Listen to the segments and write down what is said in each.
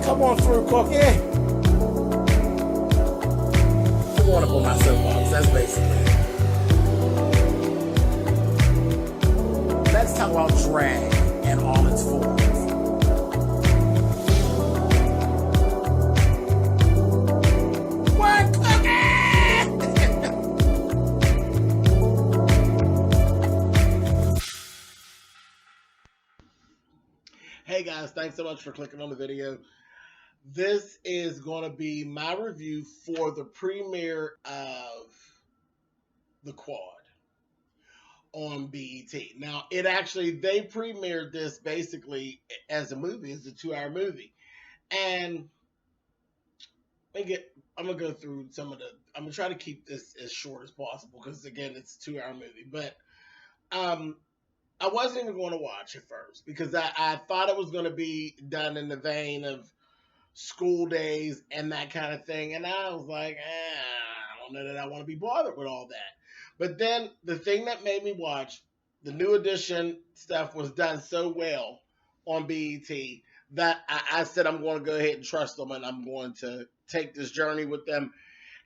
Come on through, Cookie. I want to put my soapbox. That's basically it. Let's talk about drag and all its forms. What, Hey guys, thanks so much for clicking on the video. This is going to be my review for the premiere of The Quad on BET. Now, they premiered this basically as a movie, as a 2-hour movie. And I'm going to go through I'm going to try to keep this as short as possible because, again, it's a 2-hour movie. But I wasn't even going to watch it first because I thought it was going to be done in the vein of school days and that kind of thing. And I was like, I don't know that I want to be bothered with all that. But then the thing that made me watch, the New Edition stuff was done so well on BET that I said I'm going to go ahead and trust them and I'm going to take this journey with them.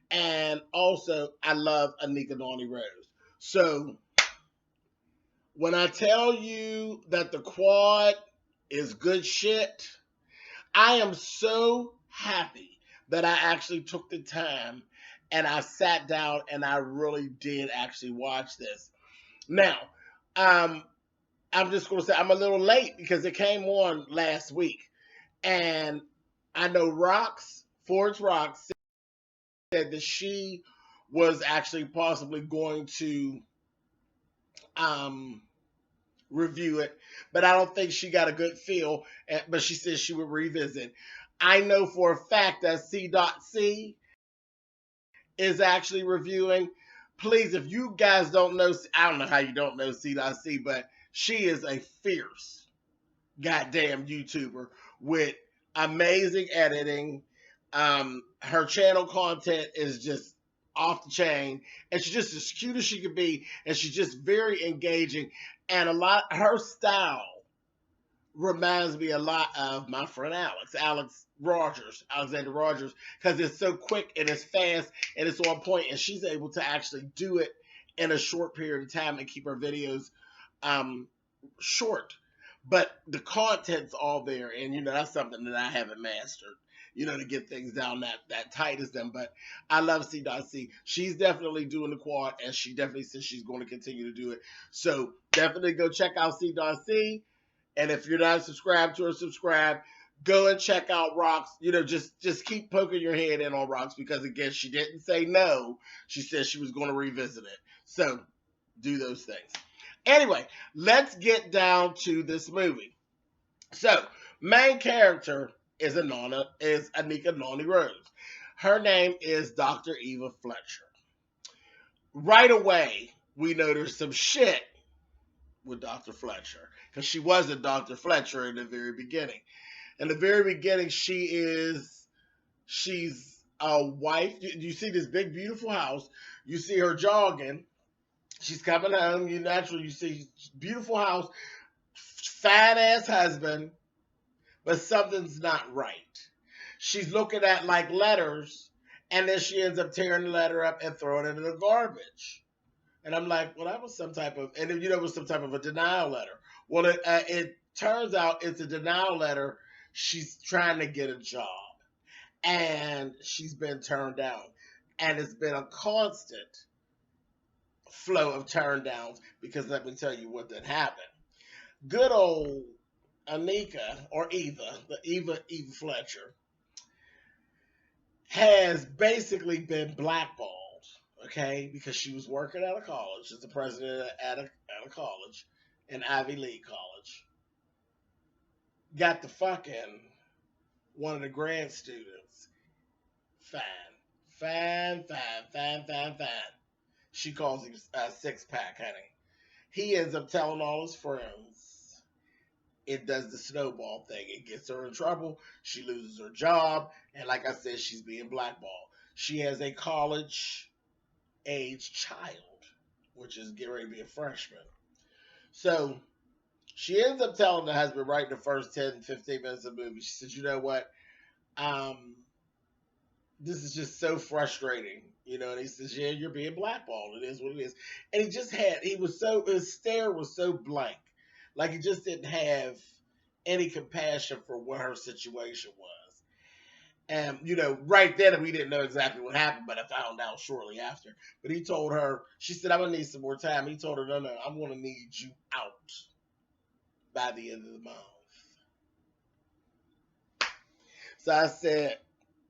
And also, I love Anika Noni Rose. So when I tell you that The Quad is good shit, I am so happy that I actually took the time and I sat down and I really did actually watch this. Now, I'm just going to say I'm a little late because it came on last week. And I know Forge Rocks said that she was actually possibly going to review it, but I don't think she got a good feel, but she said she would revisit. I know for a fact that C.C is actually reviewing. Please, if you guys don't know, I don't know how you don't know C.C, but she is a fierce goddamn YouTuber with amazing editing. Her channel content is just off the chain, and she's just as cute as she could be, and she's just very engaging, and her style reminds me a lot of my friend Alexander Rogers, because it's so quick and it's fast and it's on point, and she's able to actually do it in a short period of time and keep her videos short, but the content's all there, and that's something that I haven't mastered, to get things down that tight as them. But I love C.C. She's definitely doing The Quad, and she definitely says she's going to continue to do it. So definitely go check out C.C. And if you're not subscribed to her, subscribe. Go and check out Rocks. Just keep poking your head in on Rocks because, again, she didn't say no. She said she was going to revisit it. So do those things. Anyway, let's get down to this movie. So, main character is Anika Noni Rose. Her name is Dr. Eva Fletcher. Right away, we know there's some shit with Dr. Fletcher because she wasn't Dr. Fletcher in the very beginning. In the very beginning, she's a wife. You see this big, beautiful house. You see her jogging. She's coming home. You see beautiful house, fat ass husband, but something's not right. She's looking at like letters, and then she ends up tearing the letter up and throwing it in the garbage. And I'm like, well, that was some type of, and it was some type of a denial letter. Well, it turns out it's a denial letter. She's trying to get a job, and she's been turned down, and it's been a constant flow of turn downs because let me tell you what that happened. Good old Anika, or Eva Fletcher, has basically been blackballed, okay, because she was working at a college as the president at a college, an Ivy League college. Got the fucking one of the grad students. Fine. She calls him a six-pack, honey. He ends up telling all his friends. It does the snowball thing. It gets her in trouble. She loses her job. And like I said, she's being blackballed. She has a college-age child, which is getting ready to be a freshman. So she ends up telling the husband right in the first 10, 15 minutes of the movie, she says, you know what? um, this is just so frustrating, And he says, "Yeah, you're being blackballed. It is what it is." And his stare was so blank, like he just didn't have any compassion for what her situation was. And right then we didn't know exactly what happened, but I found out shortly after. But he told her, she said, "I'm gonna need some more time." He told her, "No, no, I'm gonna need you out by the end of the month." So I said,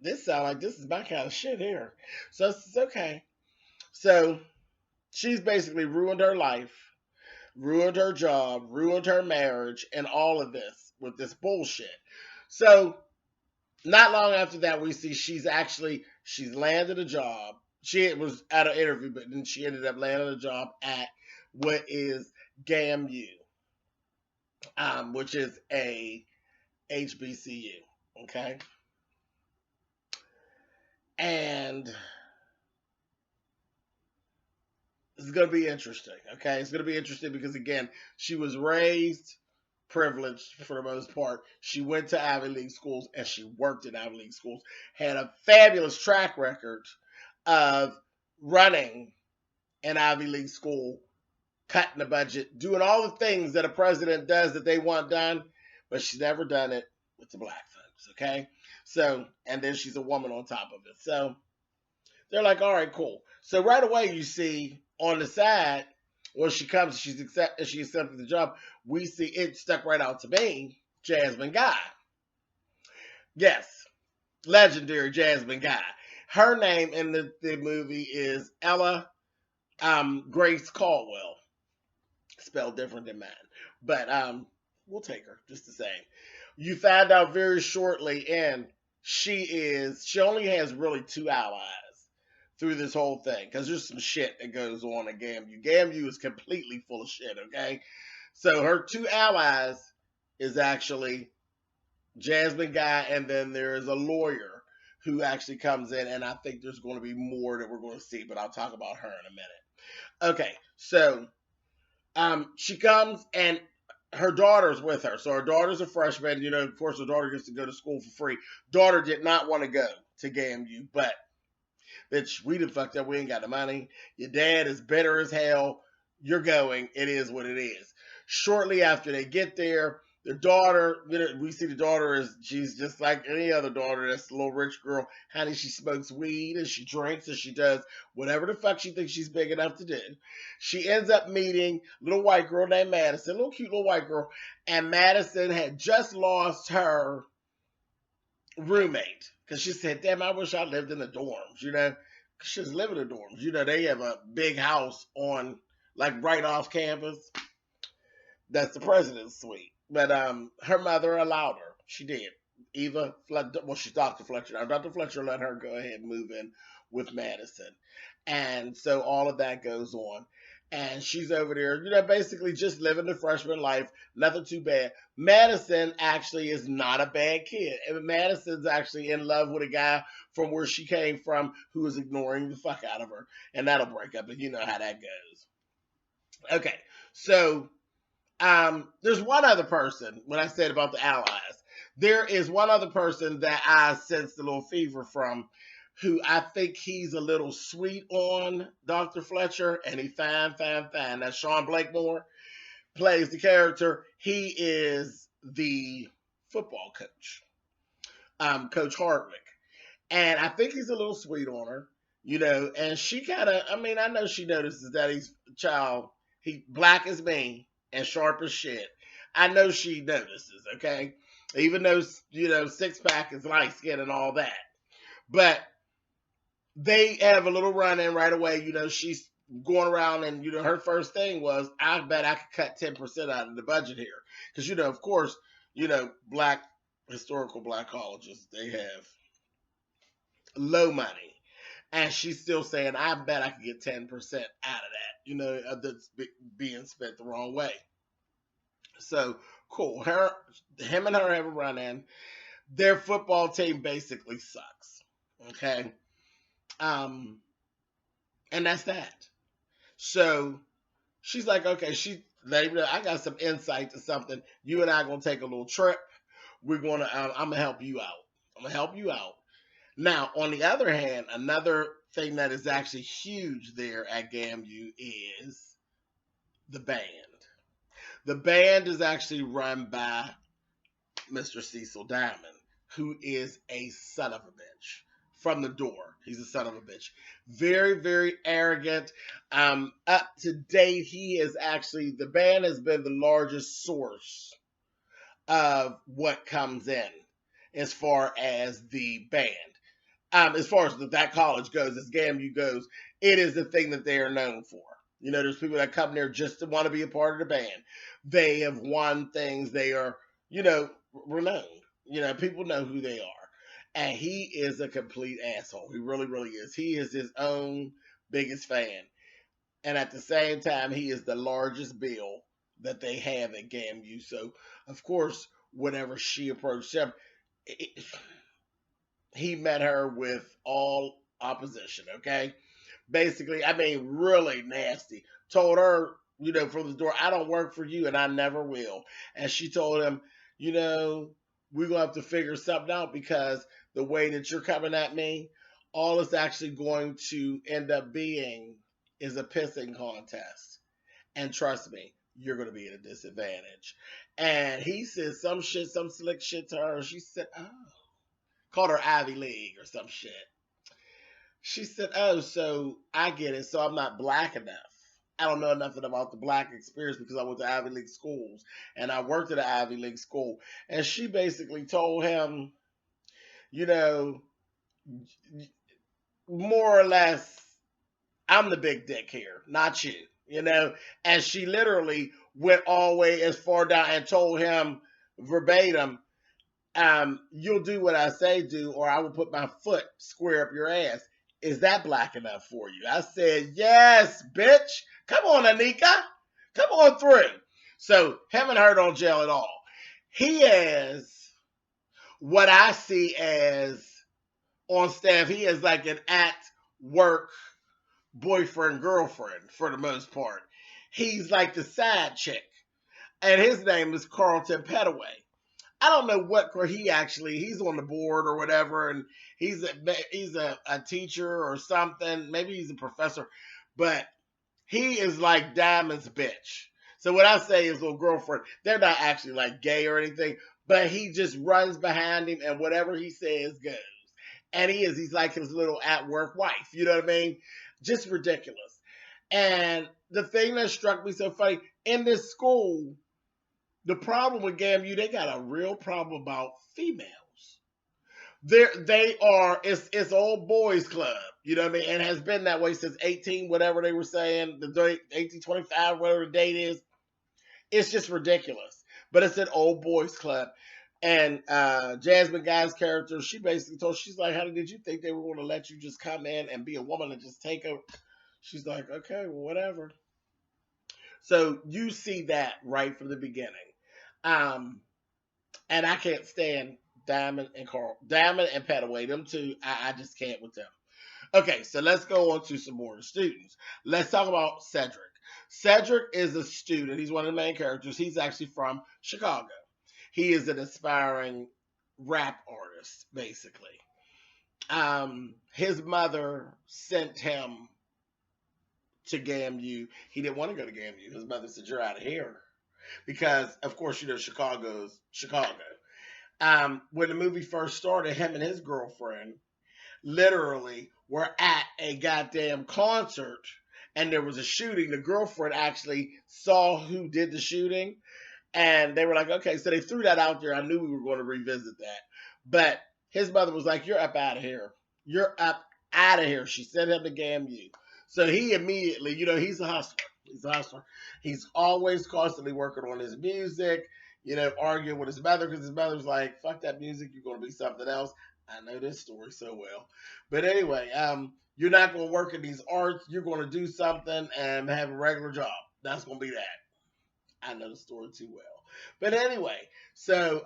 "This sounds like this is my kind of shit here." So I said, "Okay." So she's basically ruined her life, ruined her job, ruined her marriage, and all of this with this bullshit. So not long after that, we see she's landed a job. She was at an interview, but then she ended up landing a job at what is GAMU, which is a HBCU. Okay, and it's going to be interesting. Okay, it's going to be interesting because again, she was raised privileged for the most part. She went to Ivy League schools and she worked in Ivy League schools. Had a fabulous track record of running an Ivy League school, cutting the budget, doing all the things that a president does that they want done, but she's never done it with the black folks. Okay, so and then she's a woman on top of it. So they're like, all right, cool. So right away, you see on the side, when she comes, she accepted the job. We see it stuck right out to me, Jasmine Guy. Yes, legendary Jasmine Guy. Her name in the movie is Ella Grace Caldwell, spelled different than mine, but we'll take her just the same. You find out very shortly, and she only has really two allies through this whole thing because there's some shit that goes on at GAMU. GAMU is completely full of shit, okay? So her two allies is actually Jasmine Guy, and then there's a lawyer who actually comes in, and I think there's going to be more that we're going to see, but I'll talk about her in a minute. Okay, so she comes and her daughter's with her. So her daughter's a freshman. Of course, her daughter gets to go to school for free. Daughter did not want to go to GAMU, but bitch, we done fucked up. We ain't got the money. Your dad is bitter as hell. You're going. It is what it is. Shortly after they get there, the daughter, we see the daughter she's just like any other daughter. That's a little rich girl. Honey, she smokes weed and she drinks and she does whatever the fuck she thinks she's big enough to do. She ends up meeting a little white girl named Madison, a little cute little white girl. And Madison had just lost her roommate because she said, "Damn, I wish I lived in the dorms." She was living in the dorms. They have a big house on like right off campus. That's the president's suite. But her mother allowed her. She did. She's Dr. Fletcher. Now, Dr. Fletcher let her go ahead and move in with Madison. And so all of that goes on. And she's over there, basically just living the freshman life. Nothing too bad. Madison actually is not a bad kid. And Madison's actually in love with a guy from where she came from who is ignoring the fuck out of her. And that'll break up, and you know how that goes. Okay, so there's one other person, when I said about the allies, there is one other person that I sensed a little fever from, who I think he's a little sweet on Dr. Fletcher, and he fine. That's Sean Blakemore, plays the character. He is the football coach, Coach Hardwick. And I think he's a little sweet on her, and she kind of, I know she notices that he black as me and sharp as shit. I know she notices, okay? Even though, six pack is light skin and all that. But they have a little run in right away. She's going around and, her first thing was, I bet I could cut 10% out of the budget here. Because, of course, historical black colleges, they have low money. And she's still saying, I bet I could get 10% out of that, that's being spent the wrong way. So, cool. Him and her have a run in. Their football team basically sucks. Okay? And that's that. So, she's like, okay, I got some insight to something. You and I are going to take a little trip. I'm going to help you out. I'm going to help you out. Now, on the other hand, another thing that is actually huge there at GAMU is the band. The band is actually run by Mr. Cecil Diamond, who is a son of a bitch from the door. He's a son of a bitch. Very, very arrogant. Up to date, he is actually, the band has been the largest source of what comes in as far as the band. As far as that college goes, as GAMU goes, it is the thing that they are known for. You know, there's people that come there just to want to be a part of the band. They have won things. They are, you know, renowned. You know, people know who they are. And he is a complete asshole. He really, really is. He is his own biggest fan. And at the same time, he is the largest bill that they have at GAMU. So, of course, whenever she approached him, he met her with all opposition, okay? Basically, I mean, really nasty. Told her, you know, from the door, I don't work for you and I never will. And she told him, you know, we're going to have to figure something out because the way that you're coming at me, all it's actually going to end up being is a pissing contest. And trust me, you're going to be at a disadvantage. And he said some shit, some slick shit to her. She said, oh, called her Ivy League or some shit. She said, oh, so I get it. So I'm not black enough. I don't know nothing about the black experience because I went to Ivy League schools and I worked at an Ivy League school. And she basically told him, you know, more or less, I'm the big dick here, not you, you know. And she literally went all the way as far down and told him verbatim, you'll do what I say do, or I will put my foot square up your ass. Is that black enough for you? I said, yes, bitch. Come on, Anika. Come on through. So, him and her don't gel at all. He is what I see as on staff. He is like an at work boyfriend, girlfriend for the most part. He's like the side chick. And his name is Carlton Petaway. I don't know what he's on the board or whatever, and he's a teacher or something. Maybe he's a professor, but he is like Diamond's bitch. So what I say is little girlfriend, they're not actually like gay or anything, but he just runs behind him and whatever he says goes. And he's like his little at work wife. You know what I mean? Just ridiculous. And the thing that struck me so funny, in this school, the problem with GAMU, they got a real problem about females. It's old boys club, you know what I mean? And has been that way since 18, whatever they were saying, the 1825, whatever the date is. It's just ridiculous. But it's an old boys club. And Jasmine Guy's character, she basically she's like, how did you think they were going to let you just come in and be a woman and just take over? She's like, okay, well, whatever. So you see that right from the beginning. And I can't stand Diamond and Petaway. Them two, I just can't with them. Okay, so let's go on to some more of the students. Let's talk about Cedric. Cedric is a student. He's one of the main characters. He's actually from Chicago. He is an aspiring rap artist, basically. His mother sent him to GAMU. He didn't want to go to GAMU. His mother said, you're out of here. Because, of course, you know, Chicago's Chicago. When the movie first started, him and his girlfriend literally were at a goddamn concert and there was a shooting. The girlfriend actually saw who did the shooting and they were like, okay, so they threw that out there. I knew we were going to revisit that. But his mother was like, you're up out of here. You're up out of here. She sent him to GAMU. So he immediately, you know, he's a hustler. He's a hustler. He's always constantly working on his music, you know, arguing with his mother because his mother's like, fuck that music, you're going to be something else. I know this story so well. But anyway, you're not going to work in these arts. You're going to do something and have a regular job. That's going to be that. I know the story too well. But anyway, so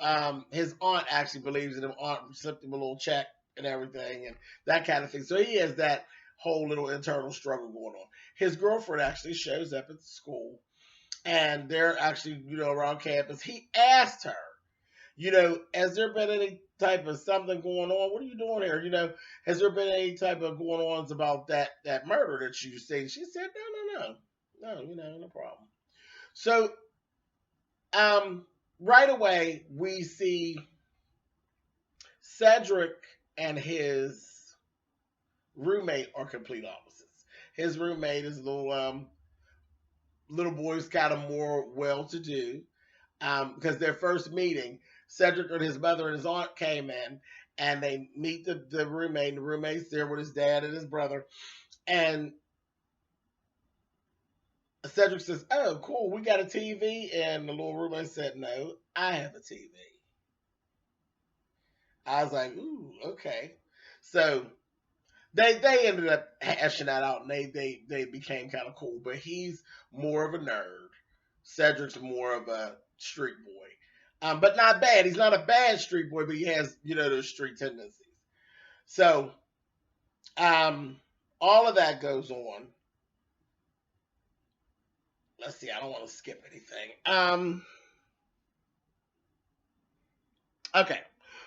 his aunt actually believes in him. Aunt slipped him a little check and everything and that kind of thing. So he has that whole little internal struggle going on. His girlfriend actually shows up at school and they're actually, you know, around campus. He asked her, Has there been any type of something going on? What are you doing here? Has there been any type of going ons about that murder that you seen? She said, no, no problem. So, right away we see Cedric and his roommate are complete opposites. His roommate is little boy's kind of more well to do. Because their first meeting, Cedric and his mother and his aunt came in, and they meet the roommate. And the roommate's there with his dad and his brother, and Cedric says, "Oh, cool, we got a TV." And the little roommate said, "No, I have a TV." I was like, "Ooh, okay." So they ended up hashing that out, and they became kind of cool. But he's more of a nerd. Cedric's more of a street boy. But not bad. He's not a bad street boy, but he has, those street tendencies. So, all of that goes on. Let's see. I don't want to skip anything. Okay.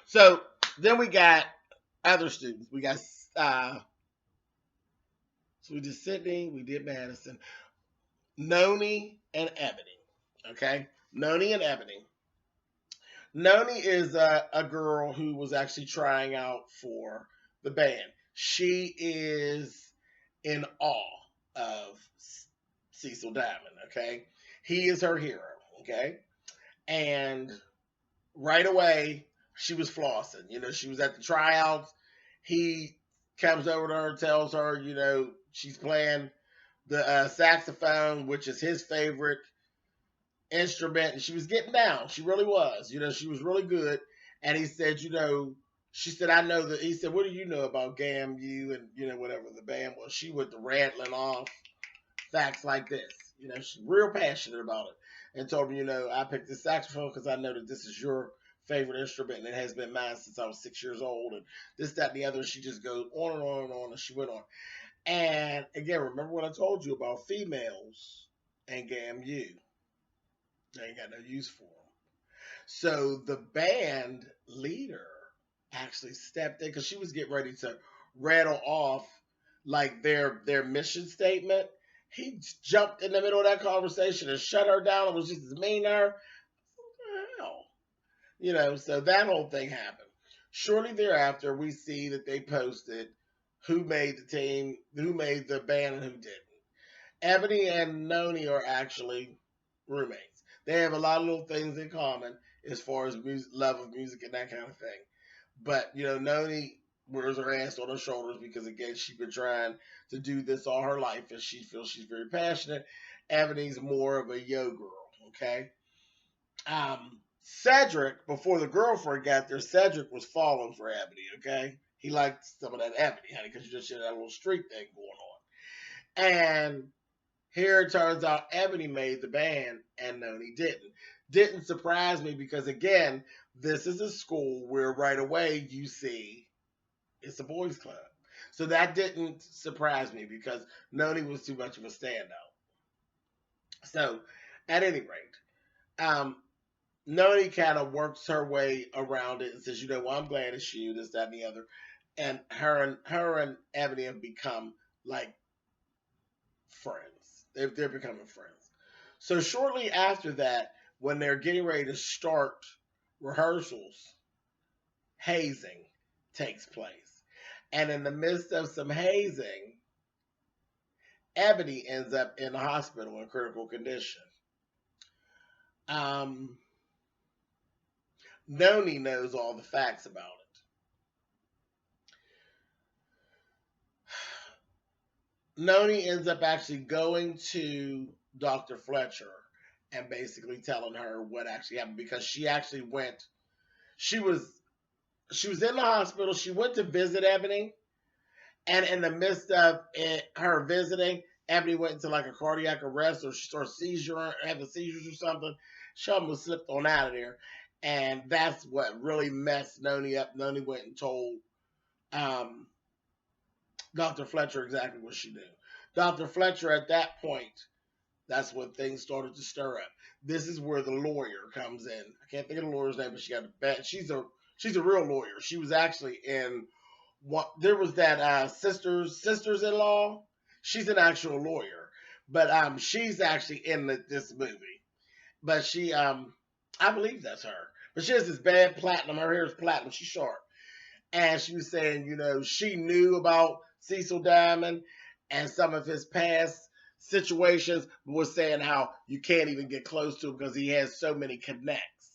So then we got other students. We got so we did Sydney, we did Madison, Noni, and Ebony. Okay, Noni and Ebony. Noni is a girl who was actually trying out for the band. She is in awe of Cecil Diamond, okay? He is her hero, okay? And right away, she was flossing. She was at the tryouts. He comes over to her, tells her, she's playing the saxophone, which is his favorite instrument, and she was getting down. She really was. She was really good. And he said, she said, I know that. He said, what do you know about GAMU and, whatever the band was? She went to rattling off facts like this. She's real passionate about it. And told me, I picked this saxophone because I know that this is your favorite instrument, and it has been mine since I was 6 years old, and this, that, and the other. She just goes on and on and on, and she went on. And again, remember what I told you about females and GAMU? They ain't got no use for them. So the band leader actually stepped in because she was getting ready to rattle off like their mission statement. He jumped in the middle of that conversation and shut her down and was just as mean to her. What the hell? So that whole thing happened. Shortly thereafter, we see that they posted who made the team, who made the band, and who didn't. Ebony and Noni are actually roommates. They have a lot of little things in common as far as love of music and that kind of thing. But, Noni wears her ass on her shoulders because, again, she's been trying to do this all her life, and she feels she's very passionate. Ebony's more of a yo girl, okay? Cedric, before the girlfriend got there, Cedric was falling for Ebony, okay? He liked some of that Ebony, honey, because you just had that little street thing going on. And here it turns out Ebony made the band and Noni didn't. Didn't surprise me because, again, this is a school where right away you see it's a boys' club. So that didn't surprise me because Noni was too much of a standout. So, at any rate, Noni kind of works her way around it and says, well, I'm glad it's you, this, that, and the other. And her and Ebony have become like friends. They're becoming friends. So shortly after that, when they're getting ready to start rehearsals, hazing takes place. And in the midst of some hazing, Ebony ends up in the hospital in critical condition. Noni knows all the facts about it. Noni ends up actually going to Dr. Fletcher and basically telling her what actually happened because she actually went. She was in the hospital. She went to visit Ebony, and in the midst of her visiting, Ebony went into like a cardiac arrest or seizure, having seizures or something. Something was slipped on out of there, and that's what really messed Noni up. Noni went and told Dr. Fletcher exactly what she knew. Dr. Fletcher at that point That's when things started to stir up. This is where the lawyer comes in. I can't think of the lawyer's name, but she got a bad. She's a real lawyer. She was actually in what there was that sisters in law. She's an actual lawyer, but she's actually in this movie. But I believe that's her. But she has this bad platinum. Her hair is platinum. She's short, and she was saying, she knew about Cecil Diamond and some of his past situations, was saying how you can't even get close to him because he has so many connects.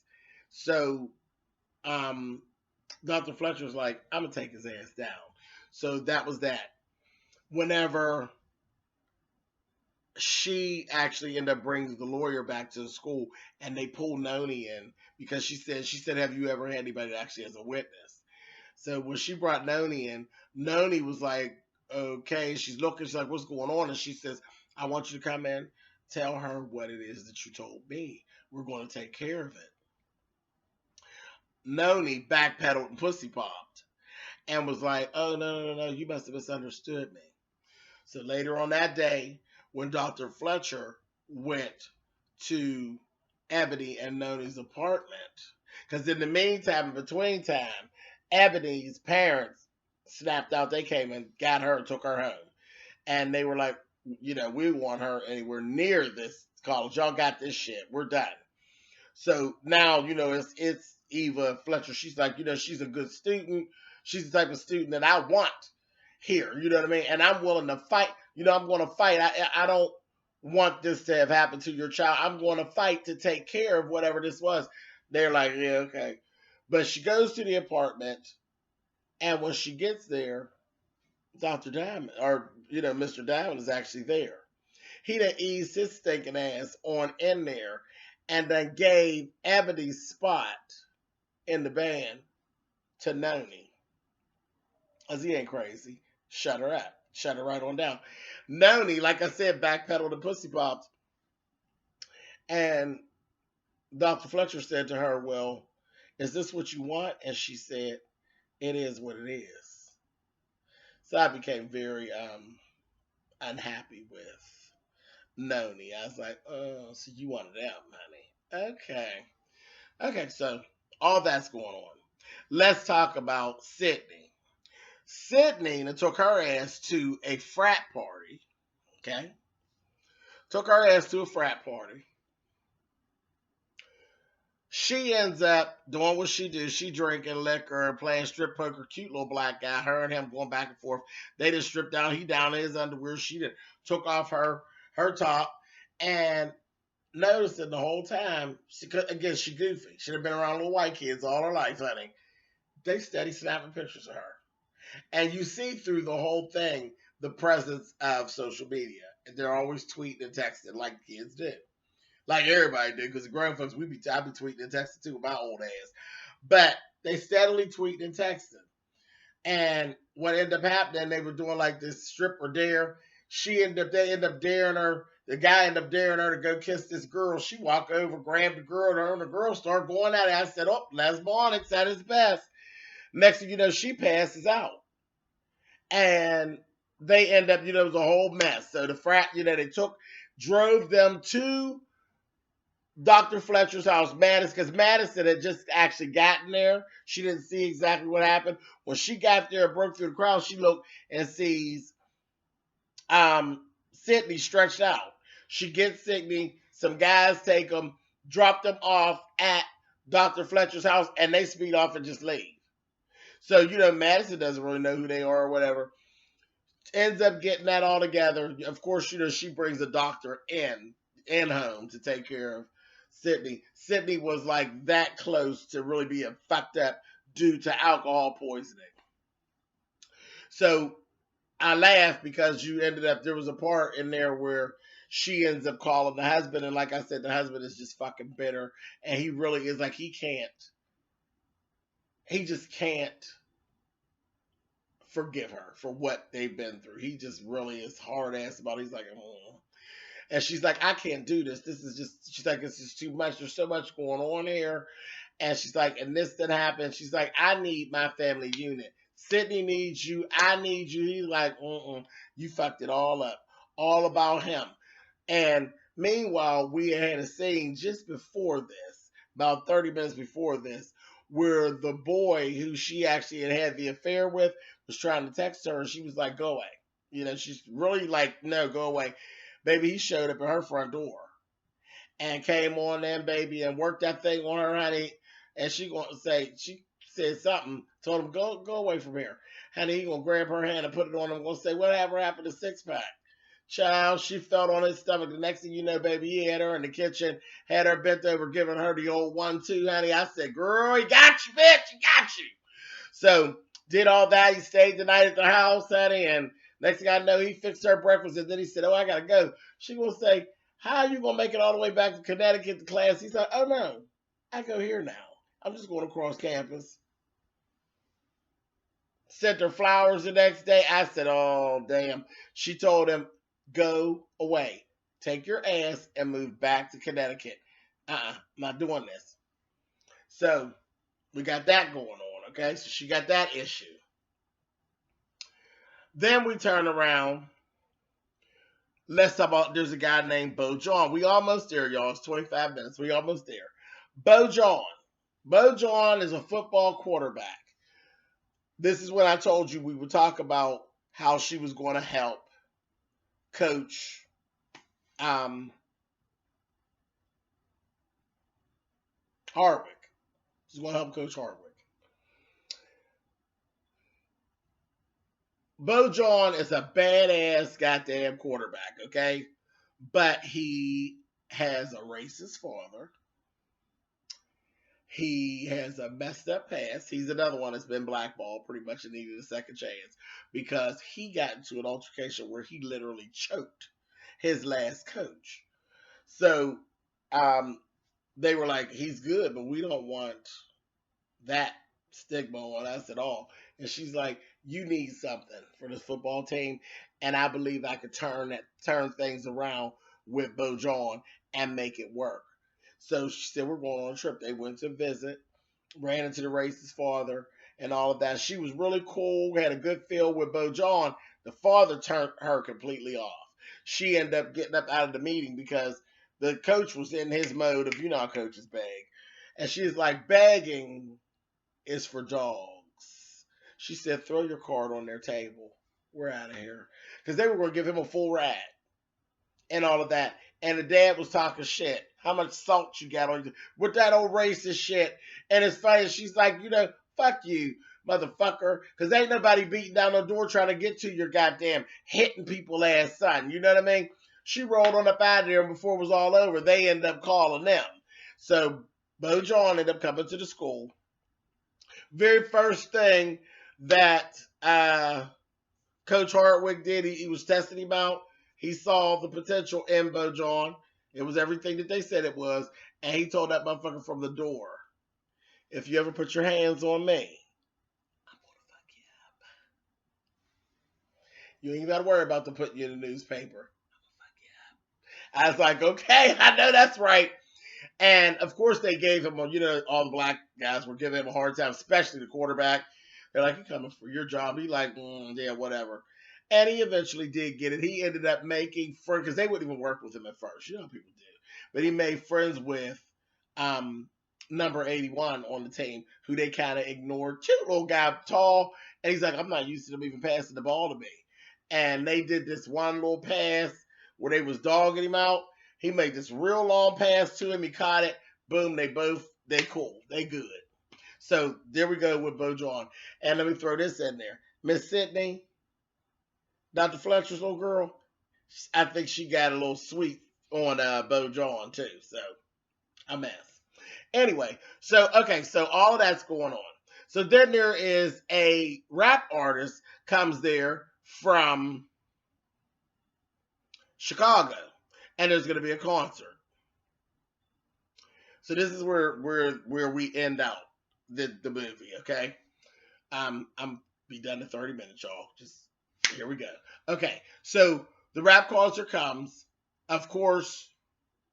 So, um, Dr. Fletcher was like, I'm gonna take his ass down. So that was that. Whenever she actually ended up bringing the lawyer back to the school, and they pulled Noni in because she said, have you ever had anybody that actually as a witness? So when she brought Noni in, Noni was like, okay. She's looking, she's like, what's going on? And she says, I want you to come in, tell her what it is that you told me. We're going to take care of it. Noni backpedaled and pussy popped and was like, oh, no, you must have misunderstood me. So later on that day, when Dr. Fletcher went to Ebony and Noni's apartment, because in the meantime, in between time, Ebony's parents snapped out. They came and got her and took her home. And they were like, we want her anywhere near this college. Y'all got this shit. We're done. So now, it's Eva Fletcher. She's like, she's a good student. She's the type of student that I want here. You know what I mean? And I'm willing to fight. I'm going to fight. I don't want this to have happened to your child. I'm going to fight to take care of whatever this was. They're like, yeah, okay. But she goes to the apartment, and when she gets there, Dr. Diamond, or, Mr. Diamond is actually there. He done eased his stinking ass on in there and then gave Ebony's spot in the band to Noni. Because he ain't crazy. Shut her up. Shut her right on down. Noni, like I said, backpedaled and pussy popped. And Dr. Fletcher said to her, well, is this what you want? And she said, it is what it is. So I became very unhappy with Noni. I was like, oh, so you wanted out, honey. Okay, so all that's going on. Let's talk about Sydney. Sydney took her ass to a frat party. Okay? Took her ass to a frat party. She ends up doing what she do. She drinking liquor and playing strip poker. Cute little black guy. Her and him going back and forth. They just stripped down. He down in his underwear. She did, took off her top. And noticing the whole time, she goofy. Should have been around little white kids all her life, honey. They steady snapping pictures of her. And you see through the whole thing the presence of social media. And they're always tweeting and texting like kids did. Like everybody did, because the grown folks, I be tweeting and texting too with my old ass. But they steadily tweeting and texting. And what ended up happening, they were doing like this strip or dare. They ended up daring her. The guy ended up daring her to go kiss this girl. She walked over, grabbed the girl, and the girl started going at it. I said, oh, lesbonics at its best. Next thing you know, she passes out. And they end up, it was a whole mess. So the frat, they drove them to Dr. Fletcher's house, Madison, because Madison had just actually gotten there. She didn't see exactly what happened. When she got there and broke through the crowd, she looked and sees Sydney stretched out. She gets Sydney. Some guys take them, drop them off at Dr. Fletcher's house, and they speed off and just leave. So, Madison doesn't really know who they are or whatever. Ends up getting that all together. Of course, she brings a doctor in home to take care of Sydney. Sydney was like that close to really being fucked up due to alcohol poisoning. So I laugh because there was a part in there where she ends up calling the husband. And like I said, the husband is just fucking bitter. And he really is like, he just can't forgive her for what they've been through. He just really is hard ass about it. He's like, oh. And she's like, I can't do this. She's like, this is too much. There's so much going on here. And she's like, and this didn't happen. She's like, I need my family unit. Sydney needs you. I need you. He's like, you fucked it all up. All about him. And Meanwhile, we had a scene just before this, about 30 minutes before this, where the boy who she actually had the affair with was trying to text her, and she was like, "Go away." She's really like, "No, go away." Baby, he showed up at her front door and came on in, baby, and worked that thing on her, honey. And she said something, told him, go away from here. Honey, he gonna grab her hand and put it on him, gonna say, "Whatever happened to six pack?" Child, she felt on his stomach. The next thing you know, baby, he had her in the kitchen, had her bent over, giving her the old 1-2, honey. I said, "Girl, he got you, bitch, he got you." So, did all that. He stayed the night at the house, honey, and next thing I know, he fixed her breakfast, and then he said, "Oh, I gotta go." She gonna say, "How are you gonna make it all the way back to Connecticut to class?" He said, "Oh no, I go here now. I'm just going across campus." Sent her flowers the next day. I said, "Oh, damn." She told him, "Go away. Take your ass and move back to Connecticut." Not doing this. So we got that going on, okay? So she got that issue. Then we turn around. Let's talk about, there's a guy named Bo John. We almost there, y'all. It's 25 minutes. We almost there. Bo John. Bo John is a football quarterback. This is when I told you we would talk about how she was going to help coach Hardwick. She's going to help coach Hardwick. Bo John is a badass goddamn quarterback, okay? But he has a racist father. He has a messed up past. He's another one that's been blackballed pretty much and needed a second chance because he got into an altercation where he literally choked his last coach. So they were like, "He's good, but we don't want that stigma on us at all." And she's like, "You need something for this football team, and I believe I could turn things around with Bo John and make it work." So she said, "We're going on a trip." They went to visit, ran into the racist father and all of that. She was really cool, had a good feel with Bo John. The father turned her completely off. She ended up getting up out of the meeting because the coach was in his mode of, how coaches beg. And she's like, "Begging is for dogs." She said, "Throw your card on their table. We're out of here." Because they were going to give him a full ride and all of that. And the dad was talking shit. How much salt you got on you with that old racist shit. And it's funny. She's like, "Fuck you, motherfucker." Because ain't nobody beating down the door trying to get to your goddamn hitting people ass son. You know what I mean? She rolled on up out of there, and before it was all over, they ended up calling them. So Bo John ended up coming to the school. Very first thing that Coach Hardwick did, he was testing him out. He saw the potential in Bo John. It was everything that they said it was. And he told that motherfucker from the door, "If you ever put your hands on me, I'm going to fuck you up. You ain't got to worry about them putting you in the newspaper. I'm going to fuck you up." I was like, "Okay, I know that's right." And of course, they gave him, all the black guys were giving him a hard time, especially the quarterback. They're like, "You coming for your job?" He like, "Yeah, whatever." And he eventually did get it. He ended up making friends because they wouldn't even work with him at first. You know how people do. But he made friends with number 81 on the team, who they kind of ignored. Cute little guy, tall. And he's like, "I'm not used to them even passing the ball to me." And they did this one little pass where they was dogging him out. He made this real long pass to him. He caught it. Boom, they cool. They good. So there we go with Bo John. And let me throw this in there. Miss Sydney, Dr. Fletcher's little girl, I think she got a little sweet on Bo John too. So a mess. Anyway, so all of that's going on. So then there is a rap artist comes there from Chicago, and there's going to be a concert. So this is where we end out the movie. Okay, I'm be done in 30 minutes, y'all. Just here we go. Okay, so the rap concert comes. Of course,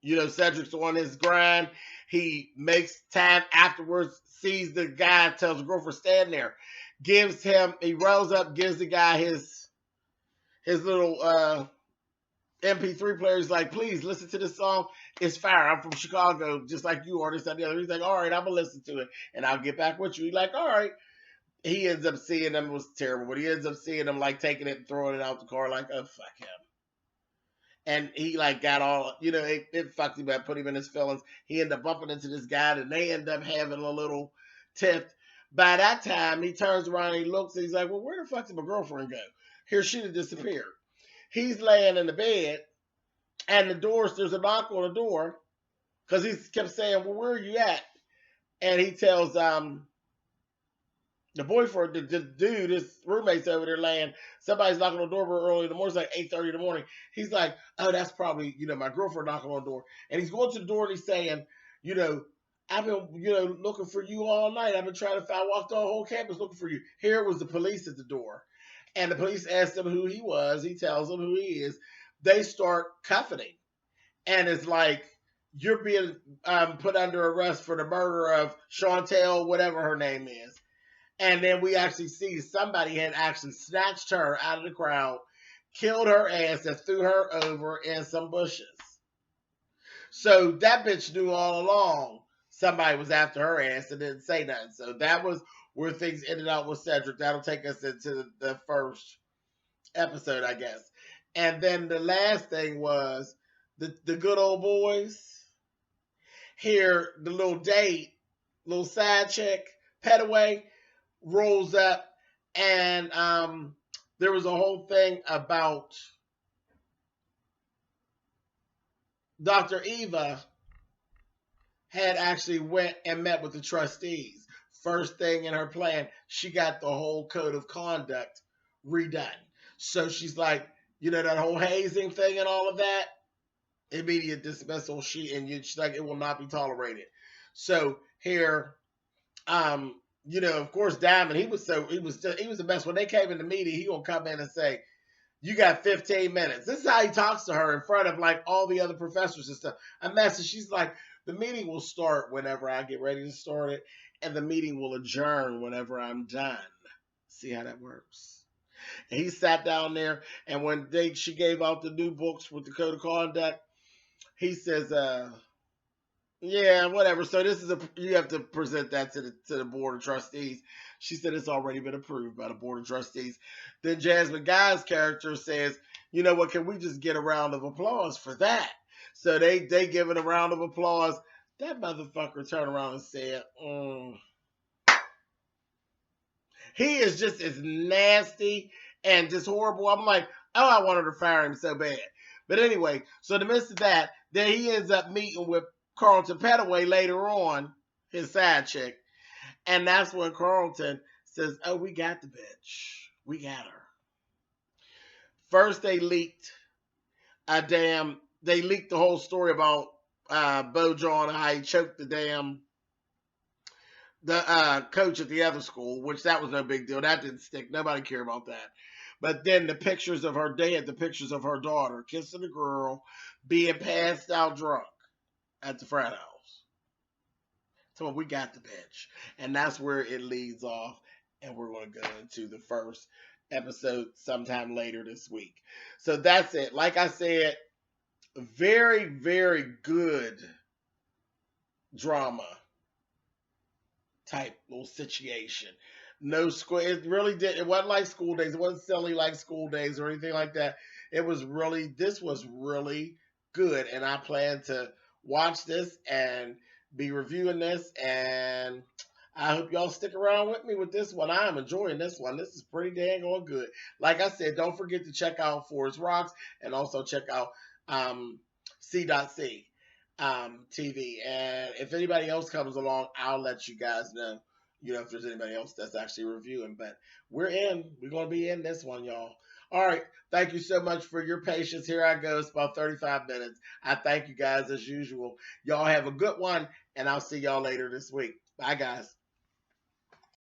Cedric's on his grind. He makes time afterwards, sees the guy, tells the girlfriend stand there, he rolls up, gives the guy his little MP3 player. He's like, please listen to this song. It's fire. I'm from Chicago, just like you are. This, that, the other. He's like, all right, I'm gonna listen to it, and I'll get back with you. He's like, all right. He ends up seeing them. It was terrible, but he ends up seeing them like taking it and throwing it out the car, like, oh fuck him. And he like got all, it fucked him up, put him in his feelings. He ended up bumping into this guy, and they end up having a little tiff. By that time, he turns around and he looks, and he's like, well, where the fuck did my girlfriend go? Here, she'd have disappeared. He's laying in the bed, and there's a knock on the door, because he kept saying, well, where are you at? And he tells the boyfriend, the dude, his roommate's over there laying. Somebody's knocking on the door early in the morning. It's like 8:30 in the morning. He's like, oh, that's probably, my girlfriend knocking on the door. And he's going to the door and he's saying, I've been, looking for you all night. I've been trying to find, I walked the whole campus looking for you. Here was the police at the door. And the police asked him who he was. He tells them who he is. They start cuffing him. And it's like, you're being put under arrest for the murder of Chantel, whatever her name is. And then we actually see somebody had actually snatched her out of the crowd, killed her ass, and threw her over in some bushes. So that bitch knew all along somebody was after her ass and didn't say nothing. So that was where things ended up with Cedric. That'll take us into the first episode, I guess. And then the last thing was the good old boys. Here, the little side chick, Petaway, rolls up, and there was a whole thing about Dr. Eva had actually went and met with the trustees. First thing in her plan, she got the whole code of conduct redone. So she's like, that whole hazing thing and all of that, immediate dismissal. She's like, it will not be tolerated. So here, of course, Diamond, he was the best. When they came in the meeting, he gonna come in and say, you got 15 minutes. This is how he talks to her in front of like all the other professors and stuff. A message. She's like, the meeting will start whenever I get ready to start it, and the meeting will adjourn whenever I'm done. See how that works? And he sat down there, and when she gave out the new books with the code of conduct, he says, yeah, whatever. So you have to present that to the board of trustees. She said it's already been approved by the board of trustees. Then Jasmine Guy's character says, you know what, can we just get a round of applause for that? So they give it a round of applause. That motherfucker turned around and said, he is just as nasty and just horrible. I'm like, oh, I wanted to fire him so bad. But anyway, so in the midst of that, then he ends up meeting with Carlton Petaway later on, his side chick. And that's when Carlton says, oh, we got the bitch. We got her. First, they leaked the whole story about Bojan and how he choked the coach at the other school, which that was no big deal. That didn't stick. Nobody cared about that. But then the pictures of her dad, the pictures of her daughter, kissing the girl, being passed out drunk at the frat house. So we got the bitch. And that's where it leads off. And we're going to go into the first episode sometime later this week. So that's it. Like I said, very, very good drama type little situation. No school. It really did. It wasn't like School Days. It wasn't silly like School Days or anything like that. This was really good. And I plan to watch this and be reviewing this. And I hope y'all stick around with me with this one. I am enjoying this one. This is pretty dang on good. Like I said, don't forget to check out Forest Rocks and also check out C.C. TV. And if anybody else comes along, I'll let you guys know. If there's anybody else that's actually reviewing. But we're going to be in this one, y'all. All right. Thank you so much for your patience. Here I go. It's about 35 minutes. I thank you guys as usual. Y'all have a good one, and I'll see y'all later this week. Bye, guys.